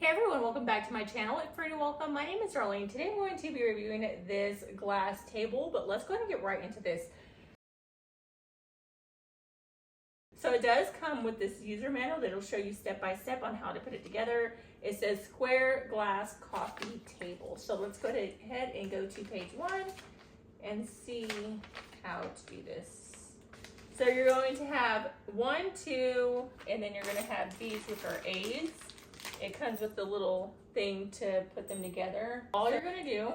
Hey everyone, welcome back to my channel. It's free to welcome. My name is Darlene. Today I'm going to be reviewing this glass table, but let's go ahead and get right into this. So it does come with this user manual that'll show you step by step on how to put it together. It says square glass coffee table. So let's go ahead and go to page 1 and see how to do this. So you're going to have 1, 2, and then you're going to have these which are A's. It comes with the little thing to put them together. All you're going to do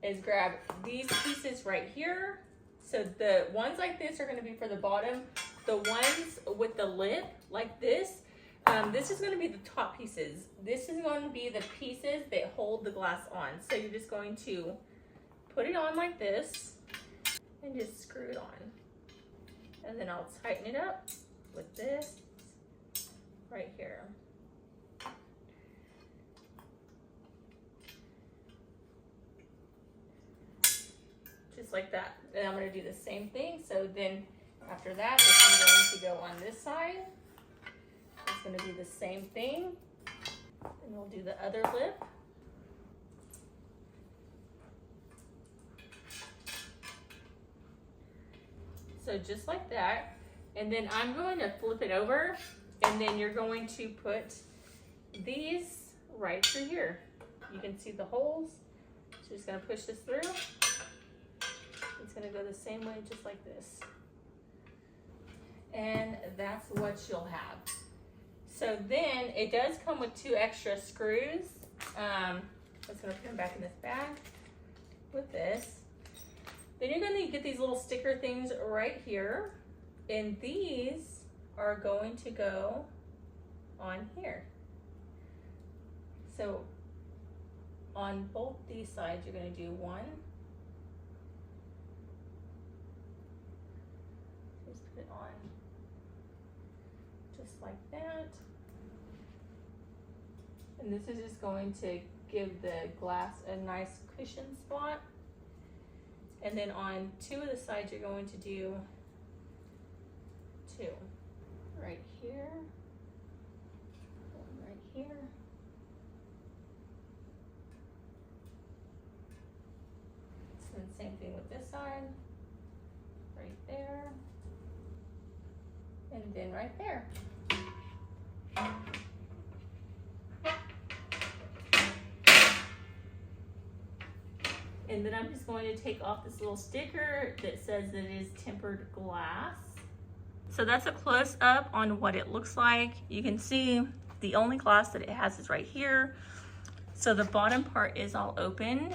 is grab these pieces right here. So the ones like this are going to be for the bottom. The ones with the lip like this, this is going to be the top pieces. This is going to be the pieces that hold the glass on. So you're just going to put it on like this and just screw it on. And then I'll tighten it up with this right here. Just like that. Then I'm going to do the same thing. So then after that, this is going to go on this side. It's going to be the same thing. And we'll do the other lip. So just like that. And then I'm going to flip it over, and then you're going to put these right through here. You can see the holes. So just going to push this through. It's going to go the same way, just like this. And that's what you'll have. So then it does come with 2 extra screws. I'm just going to put them back in this bag with this. Then you're going to get these little sticker things right here. And these are going to go on here. So on both these sides, you're going to do 1. Just put it on just like that. And this is just going to give the glass a nice cushion spot. And then on 2 of the sides, you're going to do 2. Right here, one right here. So the same thing with this side, right there, and then right there. And then I'm just going to take off this little sticker that says that it is tempered glass. So that's a close up on what it looks like. You can see the only glass that it has is right here. So the bottom part is all open.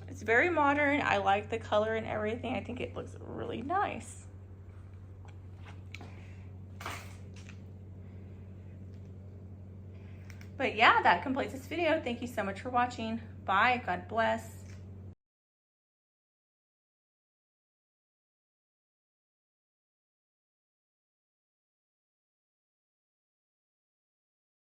It's very modern. I like the color and everything. I think it looks really nice. But yeah, that completes this video. Thank you so much for watching. Bye. God bless.